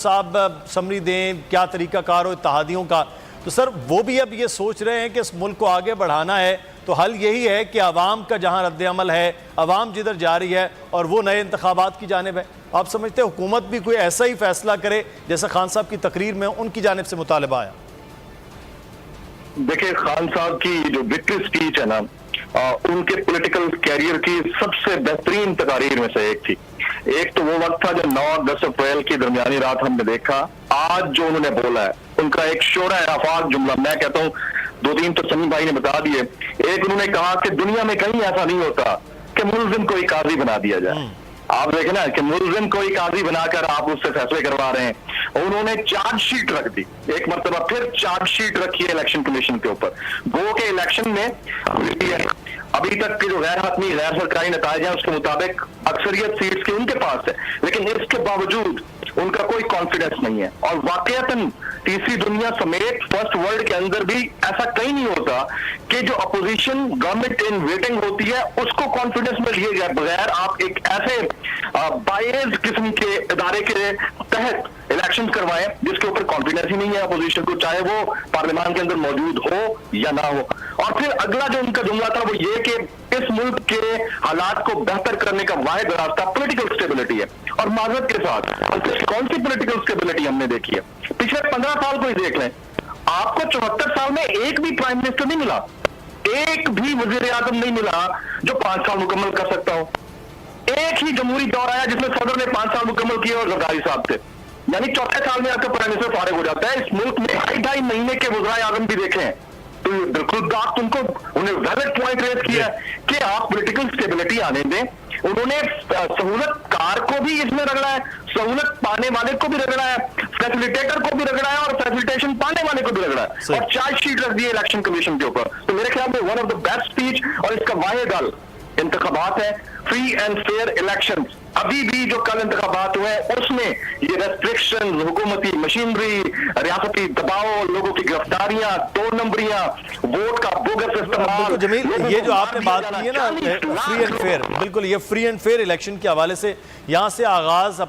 साहब समरी दें, क्या तरीकाकार हो इत्तेहादियों का। तो सर वो भी अब ये सोच रहे हैं कि इस मुल्क को आगे बढ़ाना है तो हल यही है कि आवाम का जहां रद्द अमल है, आवाम जिधर जा रही है और वो नए इंतखाबात की जानिब है। आप समझते हैं हुकूमत भी कोई ऐसा ही फैसला करे जैसा खान साहब की तकरीर में उनकी जानिब से मुतालबा आया? देखिए, खान साहब की जो विक्ट्री स्पीच है ना, उनके पॉलिटिकल कैरियर की सबसे बेहतरीन तकारीर में से एक थी। एक तो वो वक्त था जब 9 और 10 अप्रैल की दरमियानी रात हमने देखा। आज जो उन्होंने बोला है उनका एक शोरा आफाक जुमला, मैं कहता हूँ 2-3 तो समी भाई ने बता दिए। एक उन्होंने कहा कि दुनिया में कहीं ऐसा नहीं होता कि मुल्जिम को एक काजी बना दिया जाए। आप देखें ना कि मुल्जिम को एक काजी बनाकर आप उससे फैसले करवा रहे हैं। उन्होंने चार्जशीट रख दी, एक मरतबा फिर चार्जशीट रखी है इलेक्शन कमीशन के ऊपर। गो के इलेक्शन में अभी तक के जो गैर हतमी गैर सरकारी नताइज हैं उसके मुताबिक अक्सरियत सीट्स की उनके पास है, लेकिन इसके बावजूद उनका कोई कॉन्फिडेंस नहीं है। और वाकईतन तीसरी दुनिया समेत फर्स्ट वर्ल्ड के अंदर भी ऐसा कहीं नहीं होता कि जो अपोजिशन गवर्नमेंट इन वेटिंग होती है उसको कॉन्फिडेंस में लिए जाए बगैर आप एक ऐसे बायस्ड किस्म के इदारे के तहत इलेक्शन करवाएं जिसके ऊपर कॉन्फिडेंस ही नहीं है अपोजिशन को, चाहे वो पार्लियामान के अंदर मौजूद हो या ना हो। और फिर अगला जो उनका जुमला था वो ये कि इस मुल्क के हालात को बेहतर करने का वाहिद रास्ता पॉलिटिकल स्टेबिलिटी है। और माजरत के साथ कौन सी पॉलिटिकल स्टेबिलिटी हमने देखी है? पिछले 15 साल को ही देख लें, आपको 74 साल में एक भी प्राइम मिनिस्टर नहीं मिला, एक भी वजीर आजम नहीं मिला जो 5 साल मुकम्मल कर सकता हो। एक ही जमहूरी दौर आया जिसमें सदर ने 5 साल मुकम्मल किए और जरदारी साहब थे, यानी चौथे साल में आपका प्राइम मिनिस्टर फारिग हो जाता है। इस मुल्क में 2.5 महीने के वज़ीर आज़म भी देखे हैं, तो बिल्कुल आप तुमको उन्हें वैलिड पॉइंट रेज किया कि आप पॉलिटिकल स्टेबिलिटी आने दें। उन्होंने सहूलत कार को भी इसमें रगड़ा है, सहूलत पाने वाले को भी रगड़ा है, फैसिलिटेटर को भी रगड़ा है और फैसिलिटेशन पाने वाले को भी रगड़ा है, और चार्जशीट रख दी है इलेक्शन कमीशन के ऊपर। तो मेरे ख्याल में one of the best speech, और इसका वाहिद हल इंतखाबात है, फ्री एंड फेयर इलेक्शन। अभी भी जो कल इंतखाबात हुए उसमें ये रेस्ट्रिक्शन, हुकूमती मशीनरी, रियासती दबाव, लोगों की गिरफ्तारियां, 2 नंबरियां, वोट का बोगस इस्तेमाल। जमील, ये जो आपने बात की है ना फ्री एंड फेयर, बिल्कुल ये फ्री एंड फेयर इलेक्शन के हवाले से यहाँ से आगाज अपनी